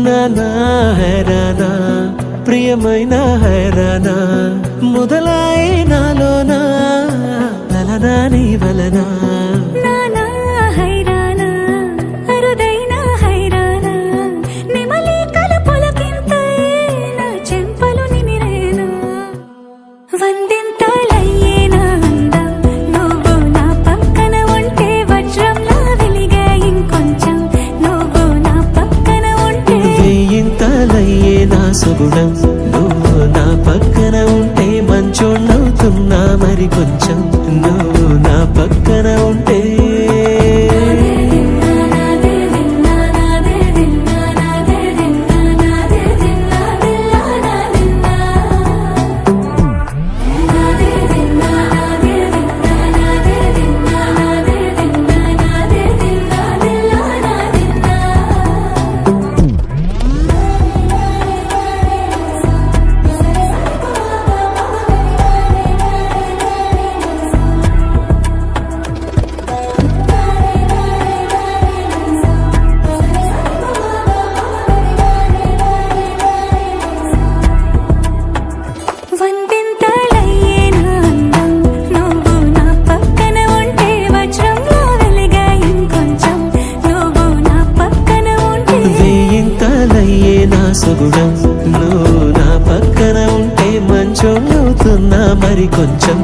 నానా హైరానా ప్రియమైన హైరానా మొదలాయే నాలోనా లలనా నీ వలనా నానా హైరానా అరుదైన హైరానా నిమలి కలుపులకింతై నా చెంపలు నిమిరేనా వందింతలయ్యేనా అందం నువ్వు నా పక్కన ఉంటే వజ్రంలా వెలిగే ఇంకొంచెం నువ్వు నా పక్కన ఉంటే వేయింతలయ్యే నా సుగుణం నువ్వు నా పక్కన ఉంటే మంచోణ్ణవుతున్నా మరి కొంచెం నువ్వు నా పక్కన ఉంటే సుగుణం నువ్వు నా పక్కన ఉంటే మంచోణ్ణవుతున్నా మరి కొంచెం